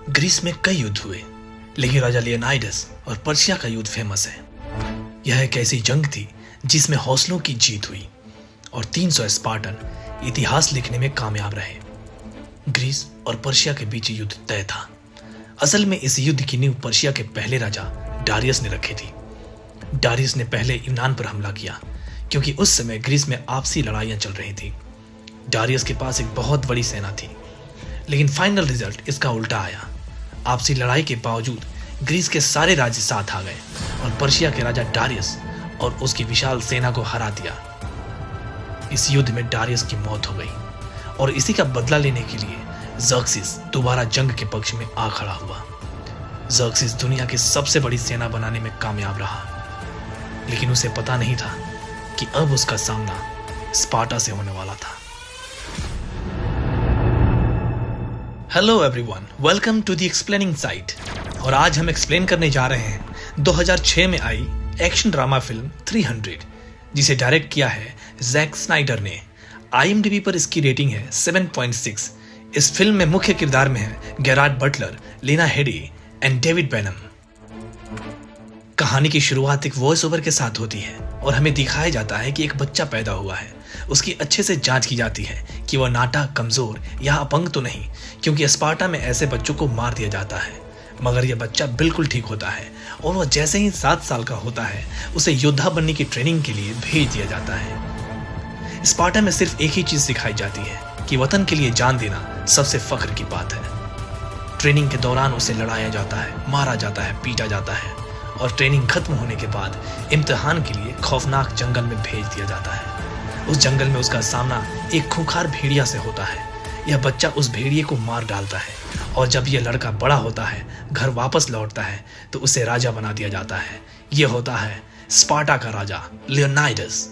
Greece में कई युद्ध हुए, लेकिन राजा लियोनाइडस और पर्शिया का युद्ध फेमस है। यह एक ऐसी जंग थी जिसमें हौसलों की जीत हुई और 300 स्पार्टन इतिहास लिखने में कामयाब रहे। ग्रीस और पर्शिया के बीच युद्ध तय था। असल में इस युद्ध की नींव पर्शिया के पहले राजा डारियस ने रखी थी। डारियस ने पहले यूनान पर हमला किया क्योंकि उस समय ग्रीस में आपसी लड़ाइयां चल रही थी। डारियस के पास एक बहुत बड़ी सेना थी, लेकिन फाइनल रिजल्ट इसका उल्टा आया। आपसी लड़ाई के बावजूद ग्रीस के सारे राज्य साथ आ गए और पर्शिया के राजा डारियस और उसकी विशाल सेना को हरा दिया। इस युद्ध में डारियस की मौत हो गई और इसी का बदला लेने के लिए ज़र्क्सिस दोबारा जंग के पक्ष में आ खड़ा हुआ। ज़र्क्सिस दुनिया की सबसे बड़ी सेना बनाने में कामयाब रहा, लेकिन उसे पता नहीं था कि अब उसका सामना स्पार्टा से होने वाला था। Hello everyone, welcome to the explaining site. और आज हम एक्सप्लेन करने जा रहे हैं 2006 में आई एक्शन ड्रामा फिल्म 300, जिसे डायरेक्ट किया है जैक स्नाइडर ने। IMDb पर इसकी रेटिंग है 7.6। इस फिल्म में मुख्य किरदार में है गेरार्ड बटलर, लेना हेडी एंड डेविड बेनम। कहानी की शुरुआत एक वॉइस ओवर के साथ होती है और हमें दिखाया जाता है कि एक बच्चा पैदा हुआ है। उसकी अच्छे से जांच की जाती है कि वह नाटा, कमजोर या अपंग तो नहीं, क्योंकि स्पार्टा में ऐसे बच्चों को मार दिया जाता है। मगर यह बच्चा बिल्कुल ठीक होता है और वह जैसे ही 7 साल का होता है उसे योद्धा बनने की ट्रेनिंग के लिए भेज दिया जाता है। स्पार्टा में सिर्फ एक ही चीज सिखाई जाती है कि वतन के लिए जान देना सबसे फख्र की बात है। ट्रेनिंग के दौरान उसे लड़ाया जाता है, मारा जाता है, पीटा जाता है और ट्रेनिंग खत्म होने के बाद इम्तिहान के लिए खौफनाक जंगल में भेज दिया जाता है। उस जंगल में उसका सामना एक खूंखार भेड़िया से होता है। यह बच्चा उस भेड़िए को मार डालता है और जब यह लड़का बड़ा होता है, घर वापस लौटता है, तो उसे राजा बना दिया जाता है। यह होता है स्पार्टा का राजा लियोनाइडस।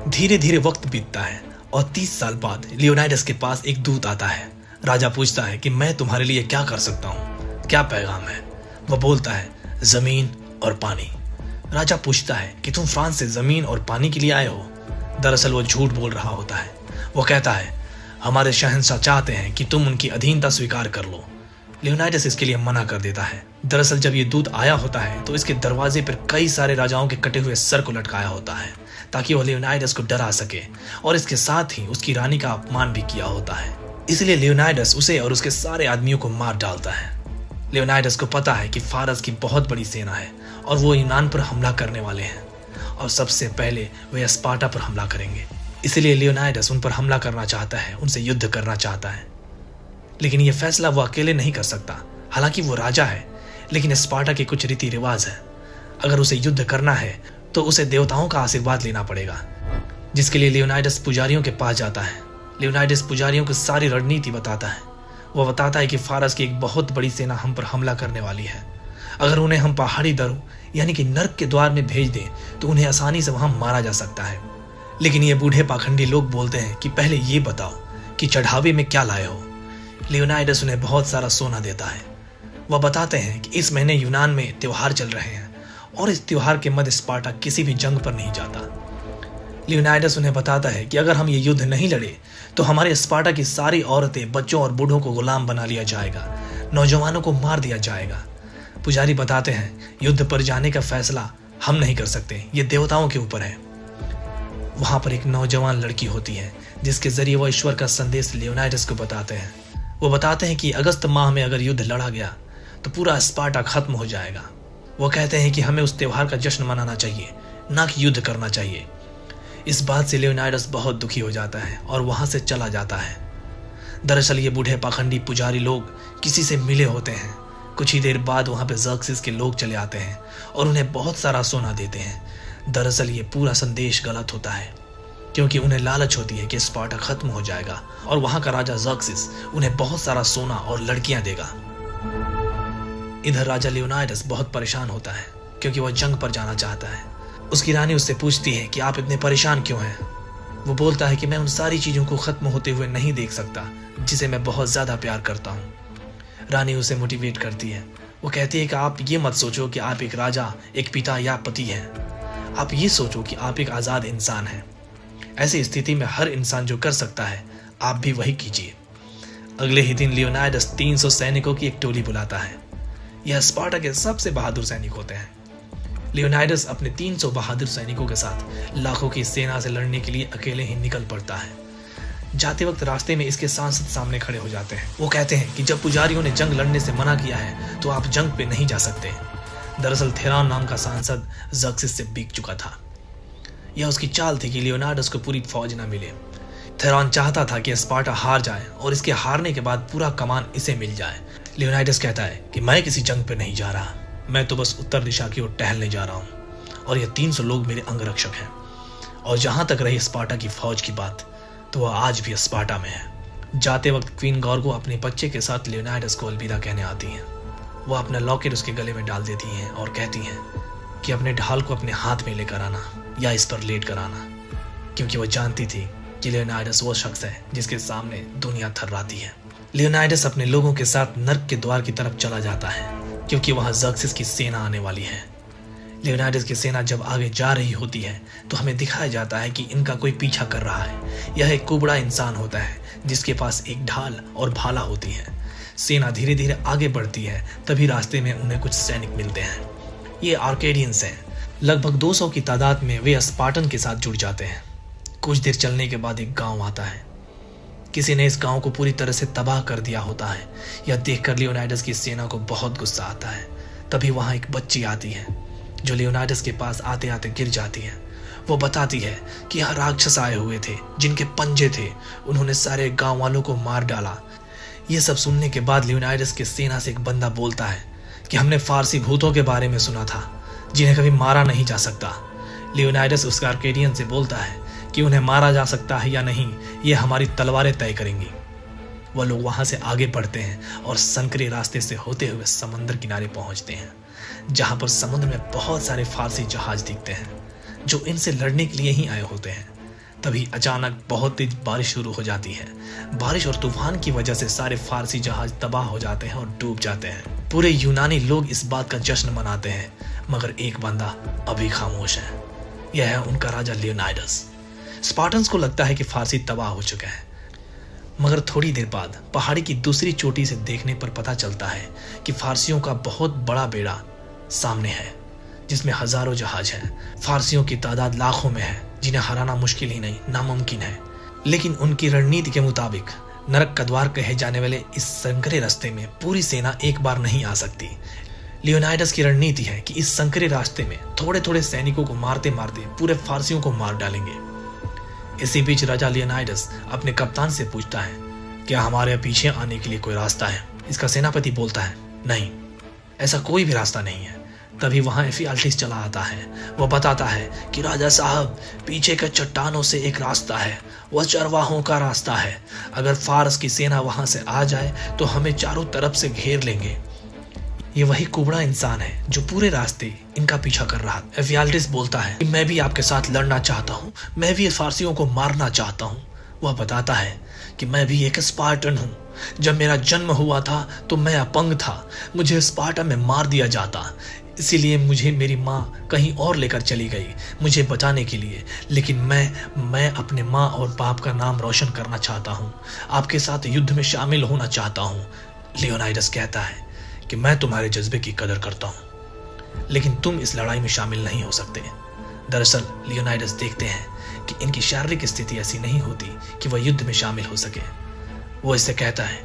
धीरे धीरे वक्त बीतता है और 30 साल बाद लियोनाइडस के पास एक दूत आता है। राजा पूछता है कि मैं तुम्हारे लिए क्या कर सकता हूँ, क्या पैगाम है। वह बोलता है, जमीन और पानी। राजा पूछता है कि तुम फ्रांस से जमीन और पानी के लिए आए हो। दरअसल वो झूठ बोल रहा होता है। वो कहता है, हमारे शहंशाह चाहते हैं कि तुम उनकी अधीनता स्वीकार कर लो। लियोनाइडस इसके लिए मना कर देता है। दरअसल जब ये दूत आया होता है तो इसके दरवाजे पर कई सारे राजाओं के कटे हुए सर को लटकाया होता है ताकि वह लियोनाइडस को डरा सके, और इसके साथ ही उसकी रानी का अपमान भी किया होता है। इसलिए लियोनाइडस उसे और उसके सारे आदमियों को मार डालता है। लियोनाइडस को पता है कि फारस की बहुत बड़ी सेना है और वो यूनान पर हमला करने वाले हैं और सबसे पहले वे स्पार्टा पर हमला करेंगे। इसलिए लियोनाइडस उन पर हमला करना चाहता है, उनसे युद्ध करना चाहता है। लेकिन यह फैसला वो अकेले नहीं कर सकता। हालांकि वो राजा है, लेकिन स्पार्टा के कुछ रीति रिवाज है। अगर उसे युद्ध करना है तो उसे देवताओं का आशीर्वाद लेना पड़ेगा, जिसके लिए लियोनाइडस पुजारियों के पास जाता है। लियोनाइडस पुजारियों को सारी रणनीति बताता है। वह बताता है कि फारस की एक बहुत बड़ी सेना हम पर हमला करने वाली है। अगर उन्हें हम पहाड़ी दरों यानी कि नर्क के द्वार में भेज दें तो उन्हें आसानी से वहां मारा जा सकता है। लेकिन ये बूढ़े पाखंडी लोग बोलते हैं कि पहले ये बताओ कि चढ़ावे में क्या लाए हो। लियोनाइडस उन्हें बहुत सारा सोना देता है। वह बताते हैं कि इस महीने यूनान में त्योहार चल रहे हैं और इस त्योहार के मध्य स्पार्टा किसी भी जंग पर नहीं जाता। लियोनाइडस उन्हें बताता है कि अगर हम ये युद्ध नहीं लड़े तो हमारे स्पार्टा की सारी औरतें, बच्चों और बूढ़ों को गुलाम बना लिया जाएगा, नौजवानों को मार दिया जाएगा। पुजारी बताते हैं, युद्ध पर जाने का फैसला हम नहीं कर सकते, ये देवताओं के ऊपर है। वहां पर एक नौजवान लड़की होती है जिसके जरिए वह ईश्वर का संदेश लियोनाइडस को बताते हैं। वो बताते हैं कि अगस्त माह में अगर युद्ध लड़ा गया तो पूरा स्पार्टा खत्म हो जाएगा। वो कहते हैं कि हमें उस त्योहार का जश्न मनाना चाहिए, ना कि युद्ध करना चाहिए। इस बात से लियोनाइडस बहुत दुखी हो जाता है और वहां से चला जाता है। दरअसल ये बूढ़े पाखंडी पुजारी लोग किसी से मिले होते हैं। कुछ ही देर बाद वहां पे ज़र्क्सिस के लोग चले आते हैं और उन्हें बहुत सारा सोना देते हैं। दरअसल ये पूरा संदेश गलत होता है, क्योंकि उन्हें लालच होती है कि स्पार्टा खत्म हो जाएगा और वहां का राजा ज़र्क्सिस उन्हें बहुत सारा सोना और लड़कियां देगा। इधर राजा लियोनाइडस बहुत परेशान होता है क्योंकि वह जंग पर जाना चाहता है। उसकी रानी उससे पूछती है कि आप इतने परेशान क्यों हैं। वो बोलता है कि मैं उन सारी चीजों को खत्म होते हुए नहीं देख सकता जिसे मैं बहुत ज्यादा प्यार करता हूँ। रानी उसे मोटिवेट करती है। वो कहती है कि आप ये मत सोचो कि आप एक राजा, एक पिता या पति हैं। आप ये सोचो कि आप एक आजाद इंसान हैं। ऐसी स्थिति में हर इंसान जो कर सकता है आप भी वही कीजिए। अगले ही दिन लियोनाइडस 300 सैनिकों की एक टोली बुलाता है। यह स्पार्टा के सबसे बहादुर सैनिक होते हैं। लियोनाइडस अपने 300 बहादुर सैनिकों के साथ लाखों की सेना से लड़ने के लिए अकेले ही निकल पड़ता है। जाते वक्त रास्ते में इसके सांसद सामने खड़े हो जाते हैं। वो कहते हैं कि जब पुजारियों ने जंग लड़ने से मना किया है तो आप जंग पे नहीं जा सकते। दरअसल थेरान नाम का सांसद ज़र्क्सिस से बिक चुका था। यह उसकी चाल थी कि लियोनाइडस को पूरी फौज न मिले। थेरान चाहता था कि स्पार्टा हार जाए और इसके हारने के बाद पूरा कमान इसे मिल जाए। लियोनाइडस कहता है कि मैं किसी जंग पे नहीं जा रहा, मैं तो बस उत्तर दिशा की ओर टहलने जा रहा हूँ और यह 300 लोग मेरे अंगरक्षक हैं। और जहां तक रही स्पार्टा की फौज की बात, तो वह आज भी स्पार्टा में है। जाते वक्त क्वीन गॉर्गो अपने बच्चे के साथ लियोनाइडस को अलविदा कहने आती हैं। वह अपना लॉकेट उसके गले में डाल देती हैं और कहती हैं कि अपने ढाल को अपने हाथ में लेकर आना या इस पर लेट कर आना, क्योंकि वह जानती थी कि लियोनाइडस वो शख्स है जिसके सामने दुनिया थर्राती है। लियोनाइडस अपने लोगों के साथ नर्क के द्वार की तरफ चला जाता है, क्योंकि वहां ज़र्क्सिस की सेना आने वाली है। लियोनाइडस की सेना जब आगे जा रही होती है तो हमें दिखाया जाता है कि इनका कोई पीछा कर रहा है। यह एक कुबड़ा इंसान होता है जिसके पास एक ढाल और भाला होती है। सेना धीरे धीरे आगे बढ़ती है, तभी रास्ते में उन्हें कुछ सैनिक मिलते हैं। ये आर्केडियंस हैं। लगभग 200 की तादाद में वे स्पार्टन के साथ जुड़ जाते हैं। कुछ देर चलने के बाद एक गांव आता है। किसी ने इस गांव को पूरी तरह से तबाह कर दिया होता है। यह देखकर लियोनाइडस की सेना को बहुत गुस्सा आता है। तभी वहां एक बच्ची आती है जो लियोनाइडस के पास आते आते गिर जाती है। वो बताती है कि यहाँ राक्षस आए हुए थे जिनके पंजे थे, उन्होंने सारे गांव वालों को मार डाला। ये सब सुनने के बाद लियोनाइडस के सेना से एक बंदा बोलता है कि हमने फारसी भूतों के बारे में सुना था जिन्हें कभी मारा नहीं जा सकता। लियोनाइडस उस आर्केडियन से बोलता है कि उन्हें मारा जा सकता है या नहीं, ये हमारी तलवारें तय करेंगी। वह लोग वहां से आगे बढ़ते हैं और संकरे रास्ते से होते हुए समंदर किनारे पहुंचते हैं, जहां पर समुद्र में बहुत सारे फारसी जहाज दिखते हैं जो इनसे लड़ने के लिए ही आए होते हैं। तभी अचानक बहुत तेज बारिश शुरू हो जाती है। बारिश और तूफान की वजह से सारे फारसी जहाज तबाह हो जाते हैं और डूब जाते हैं। पूरे यूनानी लोग इस बात का जश्न मनाते हैं, मगर एक बंदा अभी खामोश है। यह है उनका राजा लियोनाइडस। स्पार्टन्स को लगता है कि फारसी तबाह हो चुके हैं, मगर थोड़ी देर बाद पहाड़ी की दूसरी चोटी से देखने पर पता चलता है कि फारसियों का बहुत बड़ा बेड़ा सामने है जिसमें हजारों जहाज हैं। फारसियों की तादाद लाखों में है, जिन्हें हराना मुश्किल ही नहीं नामुमकिन है। लेकिन उनकी रणनीति के मुताबिक नरक का द्वार कहे जाने वाले इस संकरे रास्ते में पूरी सेना एक बार नहीं आ सकती। लियोनाइडस की रणनीति है कि इस संकरे रास्ते में थोड़े थोड़े सैनिकों को मारते मारते पूरे फारसियों को मार डालेंगे। इसी बीच राजा लियोनाइडस अपने कप्तान से पूछता है, क्या हमारे पीछे आने के लिए कोई रास्ता है? इसका सेनापति बोलता है, नहीं, ऐसा कोई भी रास्ता नहीं है। तभी वहां एफियाल्टिस चला आता है। वह बताता है कि राजा साहब, पीछे के चट्टानों से एक रास्ता है, वह चरवाहों का रास्ता है। अगर फारस की सेना वहां से आ जाए तो हमें चारों तरफ से घेर लेंगे। ये वही कुबड़ा इंसान है जो पूरे रास्ते इनका पीछा कर रहा है। एफियाल्टिस बोलता है कि मैं भी आपके साथ लड़ना चाहता हूँ, मैं भी फारसियों को मारना चाहता हूँ। वह बताता है कि मैं भी एक स्पार्टन हूँ। जब मेरा जन्म हुआ था तो मैं अपंग था, मुझे स्पार्टा में मार दिया जाता, इसीलिए मुझे मेरी माँ कहीं और लेकर चली गई मुझे बचाने के लिए। लेकिन मैं अपने माँ और बाप का नाम रोशन करना चाहता हूँ, आपके साथ युद्ध में शामिल होना चाहता हूँ। लियोनाइडस कहता है कि मैं तुम्हारे जज्बे की कदर करता हूँ, लेकिन तुम इस लड़ाई में शामिल नहीं हो सकते। दरअसल लियोनाइडस देखते हैं कि इनकी शारीरिक स्थिति ऐसी नहीं होती कि वह युद्ध में शामिल हो सके। वो इससे कहता है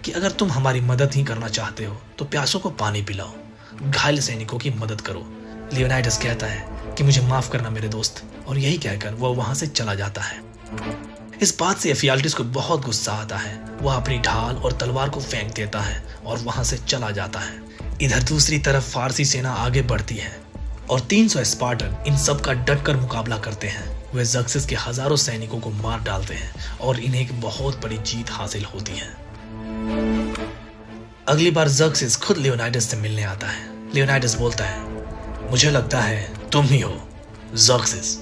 कि अगर तुम हमारी मदद ही करना चाहते हो तो प्यासों को पानी पिलाओ, घायल सैनिकों की मदद करो। लियोनाइडस कहता है कि मुझे माफ करना मेरे दोस्त, और यही कहकर वह वहां से चला जाता है। इस बात से एफियाल्टिस को बहुत गुस्सा आता है। वह अपनी ढाल और तलवार को फेंक देता है और वहां से चला जाता है। इधर दूसरी तरफ फारसी सेना आगे बढ़ती है और 300 स्पार्टन इन सब का डटकर मुकाबला करते हैं। वे ज़र्क्सिस के हजारों सैनिकों को मार डालते हैं और इन्हें एक बहुत बड़ी जीत हासिल होती है। अगली बार ज़र्क्सिस खुद लियोनाइडस से मिलने आता है। लियोनाइडस बोलता है, मुझे लगता है तुम ही हो ज़र्क्सिस।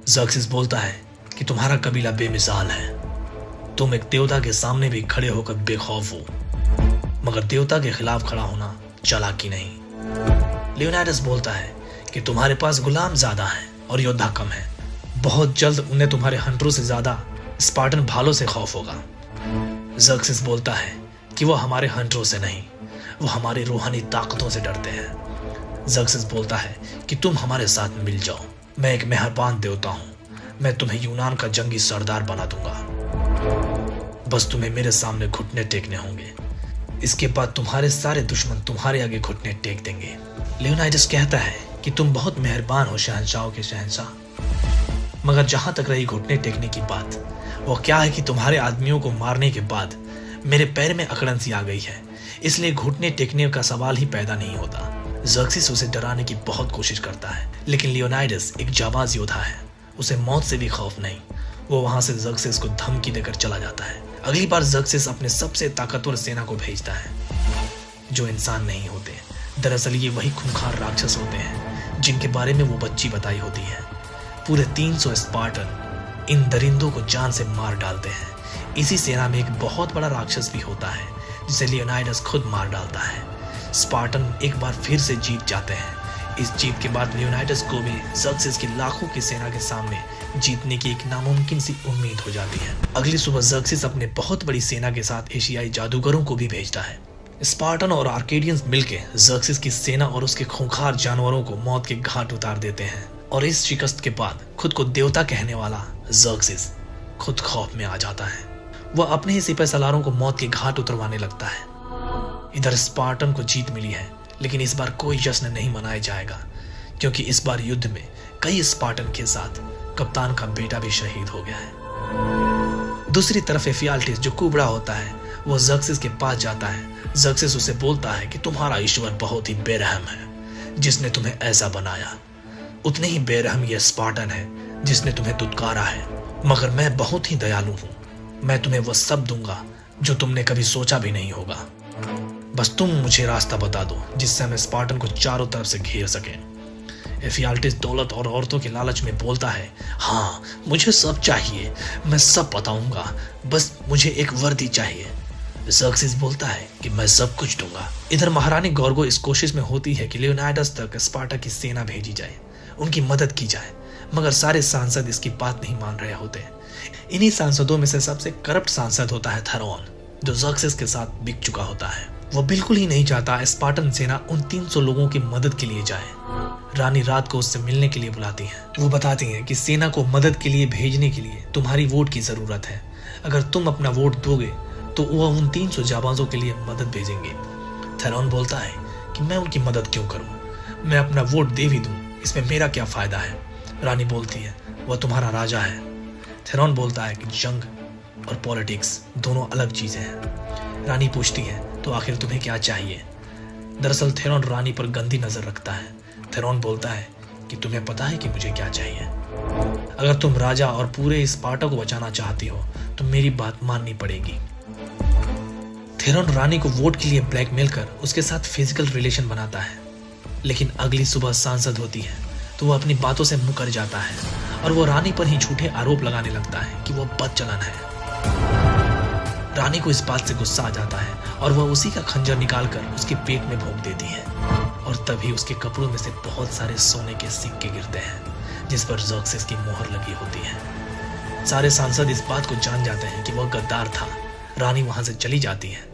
ज़र्क्सिस बोलता है कि तुम्हारा कबीला बेमिसाल है, तुम एक देवता के सामने भी खड़े होकर बेखौफ हो, मगर देवता के खिलाफ खड़ा होना चालाकी नहीं। लियोनाइडस बोलता है कि तुम्हारे पास गुलाम ज्यादा हैं और योद्धा कम है, बहुत जल्द उन्हें तुम्हारे हंटरों से ज्यादा स्पार्टन भालों से खौफ होगा। ज़र्क्सिस बोलता है कि वो हमारे हंटरों से नहीं, वो हमारी रूहानी ताकतों से डरते हैं। ज़र्क्सिस बोलता है कि तुम हमारे साथ मिल जाओ, मैं एक मेहरबान देवता हूँ, मैं तुम्हें यूनान का जंगी सरदार बना दूंगा, बस तुम्हें मेरे सामने घुटने टेकने होंगे, इसके बाद तुम्हारे सारे दुश्मन तुम्हारे आगे घुटने टेक देंगे। लियोनाइडस कहता है कि तुम बहुत मेहरबान हो शहंशाहों के शहंशाह, मगर जहां तक रही घुटने टेकने की बात, वो क्या है कि तुम्हारे आदमियों को मारने के बाद मेरे पैर में अकड़न सी आ गई है, इसलिए घुटने टेकने का सवाल ही पैदा नहीं होता। ज़र्क्सिस उसे डराने की बहुत कोशिश करता है, लेकिन लियोनाइडस एक जाबाज योद्धा है, उसे मौत से भी खौफ नहीं। वो वहां से ज़र्क्सिस को धमकी देकर चला जाता है। अगली बार ज़र्क्सिस अपने सबसे ताकतवर सेना को भेजता है, जो इंसान नहीं होते। दरअसल ये वही खूंखार राक्षस होते हैं जिनके बारे में वो बच्ची बताई होती है। पूरे 300 स्पार्टन इन दरिंदों को जान से मार डालते हैं। इसी सेना में एक बहुत बड़ा राक्षस भी होता है जिसे लियोनाइडस खुद मार डालता है। स्पार्टन एक बार फिर से जीत जाते हैं। इस जीत के बाद लियोनाइडस को भी ज़र्क्सिस की लाखों की सेना के सामने जीतने की एक नामुमकिन सी उम्मीद हो जाती है। अगली सुबह ज़र्क्सिस अपने बहुत बड़ी सेना के साथ एशियाई जादूगरों को भी भेजता है। स्पार्टन और आर्केडियंस मिलकर ज़र्क्सिस की सेना और उसके खूंखार जानवरों को मौत के घाट उतार देते हैं, और इस शिकस्त के बाद खुद को देवता कहने वाला ज़र्क्सिस खुद खौफ में आ जाता है। वह अपने ही सिपह सलारों को मौत के घाट उतरवाने लगता है। इधर स्पार्टन को जीत मिली है, लेकिन इस बार कोई जश्न नहीं मनाया जाएगा, क्योंकि इस बार युद्ध में कई स्पार्टन के साथ कप्तान का बेटा भी शहीद हो गया है। दूसरी तरफ एफियाल्टिस, जो कुबड़ा होता है, वो ज़र्क्सिस के पास जाता है। ज़र्क्सिस उसे बोलता है कि तुम्हारा ईश्वर बहुत ही बेरहम है जिसने तुम्हें ऐसा बनाया, उतने ही बेरहम यह स्पार्टन है जिसने तुम्हें दुत्कारा है, मगर मैं बहुत ही दयालु हूँ। मैं तुम्हें वह सब दूंगा जो तुमने कभी सोचा भी नहीं होगा, बस तुम मुझे रास्ता बता दो जिससे हम स्पार्टन को चारों तरफ से घेर सकें। एफियाल्टिस दौलत और औरतों के लालच में बोलता है, हाँ मुझे सब चाहिए, मैं सब बताऊंगा, बस मुझे एक वर्दी चाहिए। ज़र्क्सिस बोलता है कि मैं सब कुछ दूंगा। इधर महारानी गॉर्गो इस कोशिश में होती है कि लियोनाइडस तक स्पार्टा की सेना भेजी जाए, उनकी मदद की जाए, मगर सारे सांसद इसकी बात नहीं मान रहे होते। इन्हीं सांसदों में से सबसे करप्ट सांसद होता है थेरॉन, जो ज़र्क्सिस के साथ बिक चुका होता है। वो बिल्कुल ही नहीं चाहता स्पार्टन सेना उन 300 लोगों की मदद के लिए जाए। रानी रात को उससे मिलने के लिए बुलाती है। वो बताती हैं कि सेना को मदद के लिए भेजने के लिए तुम्हारी वोट की जरूरत है। अगर तुम अपना वोट दोगे तो वह उन 300 जाबाजों के लिए मदद भेजेंगे। थेरॉन बोलता है कि मैं उनकी मदद क्यों करूं, मैं अपना वोट दे भी दूं, इसमें मेरा क्या फायदा है। रानी बोलती है वह तुम्हारा राजा है। थेरॉन बोलता है कि जंग और पॉलिटिक्स दोनों अलग चीजें हैं। रानी पूछती है तो आखिर तुम्हें क्या चाहिए। दरअसल थेरॉन रानी पर गंदी नजर रखता है। थेरॉन बोलता है कि तुम्हें पता है कि मुझे क्या चाहिए। अगर तुम राजा और पूरे स्पार्टा को बचाना चाहती हो तो मेरी बात माननी पड़ेगी। थेरॉन रानी को वोट के लिए ब्लैकमेल कर उसके साथ फिजिकल रिलेशन बनाता है, लेकिन अगली सुबह सांसद होती है तो वह अपनी बातों से मुकर जाता है और वो रानी पर ही झूठे आरोप लगाने लगता है कि वह बदचलन है। रानी को इस बात से गुस्सा आ जाता है और वह उसी का खंजर निकालकर उसके पेट में भोंक देती है, और तभी उसके कपड़ों में से बहुत सारे सोने के सिक्के गिरते हैं जिस पर ज़र्क्सिस की मोहर लगी होती है। सारे सांसद इस बात को जान जाते हैं कि वह गद्दार था। रानी वहां से चली जाती है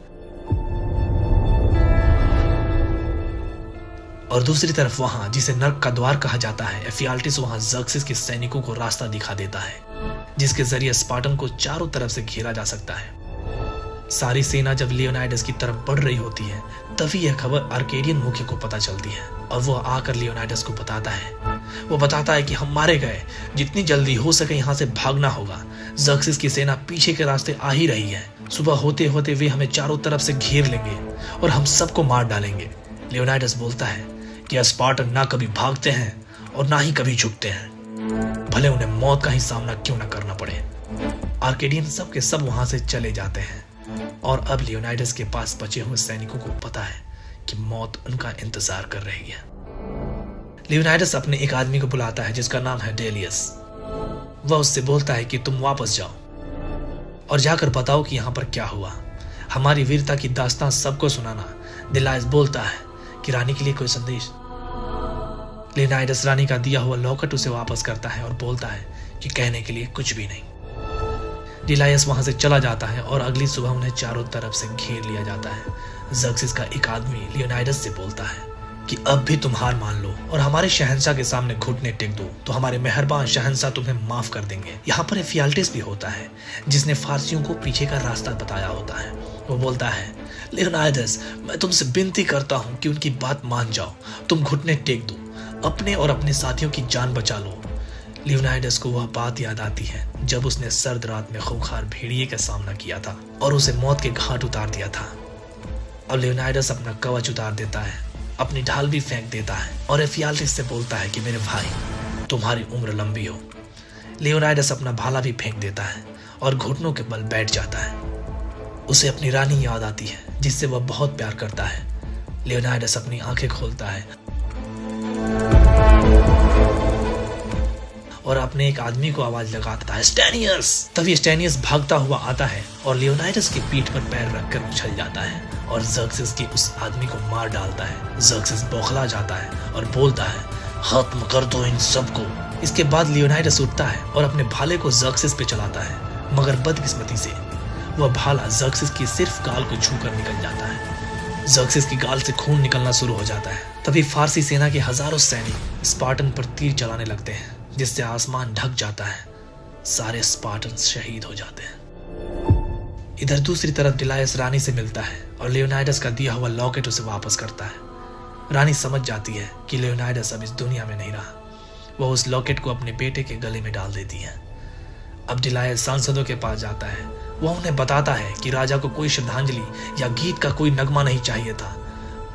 और दूसरी तरफ वहां, जिसे नर्क का द्वार कहा जाता है, एफियाल्टिस वहां ज़र्क्सिस के सैनिकों को रास्ता दिखा देता है जिसके जरिए स्पार्टन को चारों तरफ से घेरा जा सकता है। सारी सेना जब लियोनाइडस की तरफ बढ़ रही होती है तभी यह खबर आर्केडियन मुखिया को पता चलती है और वह आकर लियोनाइडस को बताता है। वो बताता है कि हम मारे गए, जितनी जल्दी हो सके यहाँ से भागना होगा। ज़र्क्सिस की सेना पीछे के रास्ते आ ही रही है। सुबह होते होते वे हमें चारों तरफ से घेर लेंगे और हम सबको मार डालेंगे। लियोनाइडस बोलता है कि स्पार्टन ना कभी भागते हैं और ना ही कभी झुकते हैं, भले उन्हें मौत का ही सामना क्यों न करना पड़े। आर्केडियन सब के सब वहां से चले जाते हैं और अब लियोनाइडस के पास बचे हुए सैनिकों को पता है कि मौत उनका इंतजार कर रही है। लियोनाइडस अपने एक आदमी को बुलाता है जिसका नाम है डेलियस। वह उससे बोलता है कि तुम वापस जाओ और जाकर बताओ कि यहाँ पर क्या हुआ, हमारी वीरता की दास्तान सबको सुनाना। डेलियस बोलता है कि रानी के लिए कोई संदेश। लियोनाइडस रानी का दिया हुआ लॉकेट उसे वापस करता है और बोलता है कि कहने के लिए कुछ भी नहीं। डिलायस वहां से चला जाता है और अगली सुबह उन्हें चारों तरफ से घेर लिया जाता है। ज़र्क्सिस का एक आदमी लियोनाइडस से बोलता है कि अब भी तुम हार मान लो और हमारे शहंशाह के सामने घुटने टेक दो तो हमारे मेहरबान शहंशाह तुम्हें माफ कर देंगे। यहाँ पर एफियाल्टिस भी होता है जिसने फारसियों को पीछे का रास्ता बताया होता है। वो बोलता है, लियोनाइडस, मैं तुमसे विनती करता हूँ कि उनकी बात मान जाओ, तुम घुटने टेक दो, अपने और अपने साथियों की जान बचा लो। लियोनाइडस को वह बात याद आती है जब उसने सर्द रात में खूंखार भेड़िए का सामना किया था और उसे मौत के घाट उतार दिया था। अब लियोनाइडस अपना कवच उतार देता है, अपनी ढाल भी फेंक देता है और एफियाल्टिस से बोलता है कि मेरे भाई, तुम्हारी उम्र लंबी हो। लियोनाइडस अपना भाला भी फेंक देता है और घुटनों के बल बैठ जाता है। उसे अपनी रानी याद आती है जिससे वह बहुत प्यार करता है। लियोनाइडस अपनी आंखें खोलता है और अपने एक आदमी को आवाज लगाता है, स्टेनियस। तभी स्टेनियस भागता हुआ आता है और लियोनाइडस की पीठ पर पैर रखकर उछल जाता है और ज़र्क्सिस के उस आदमी को मार डालता है। ज़र्क्सिस बौखला जाता है और बोलता है, खत्म कर दो इन सबको। इसके बाद लियोनाइडस उठता है और अपने भाले को ज़र्क्सिस पे चलाता है, मगर बदकिस्मती से वह भाला ज़र्क्सिस की सिर्फ गाल को छूकर निकल जाता है। ज़र्क्सिस की गाल से खून निकलना शुरू हो जाता है। तभी फारसी सेना के हजारों सैनिक स्पार्टन पर तीर चलाने लगते हैं जिससे आसमान ढक जाता है। सारे स्पार्टन्स शहीद हो जाते हैं। इधर दूसरी तरफ डिलायस रानी से मिलता है और लियोनाइडस का दिया हुआ लॉकेट उसे वापस करता है। रानी समझ जाती है कि लियोनाइडस अब इस दुनिया में नहीं रहा। वह उस लॉकेट को अपने बेटे के गले में डाल देती है। अब डिलायस सांसदों के पास जाता है। वह उन्हें बताता है कि राजा को कोई श्रद्धांजलि या गीत का कोई नगमा नहीं चाहिए था,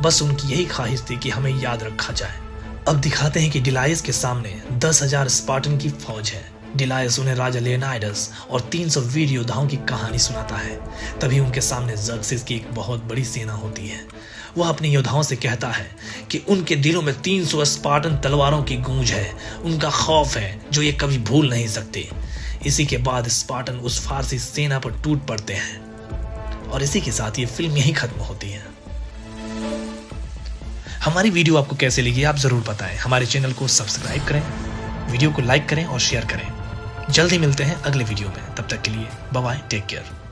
बस उनकी यही ख्वाहिश थी कि हमें याद रखा जाए। अब दिखाते हैं कि डिलायस के सामने 10,000 स्पार्टन की फौज है। डिलायस उन्हें राजा लियोनाइडस और 300 वीर योद्धाओं की कहानी सुनाता है। तभी उनके सामने ज़र्क्सिस की एक बहुत बड़ी सेना होती है। वह अपने योद्धाओं से कहता है कि उनके दिलों में 300 स्पार्टन तलवारों की गूंज है, उनका खौफ है जो ये कभी भूल नहीं सकते। इसी के बाद स्पार्टन उस फारसी सेना पर टूट पड़ते हैं और इसी के साथ ये फिल्म यहीं खत्म होती है। हमारी वीडियो आपको कैसे लगी आप जरूर बताएं। हमारे चैनल को सब्सक्राइब करें, वीडियो को लाइक करें और शेयर करें। जल्द ही मिलते हैं अगले वीडियो में। तब तक के लिए बाय बाय, टेक केयर।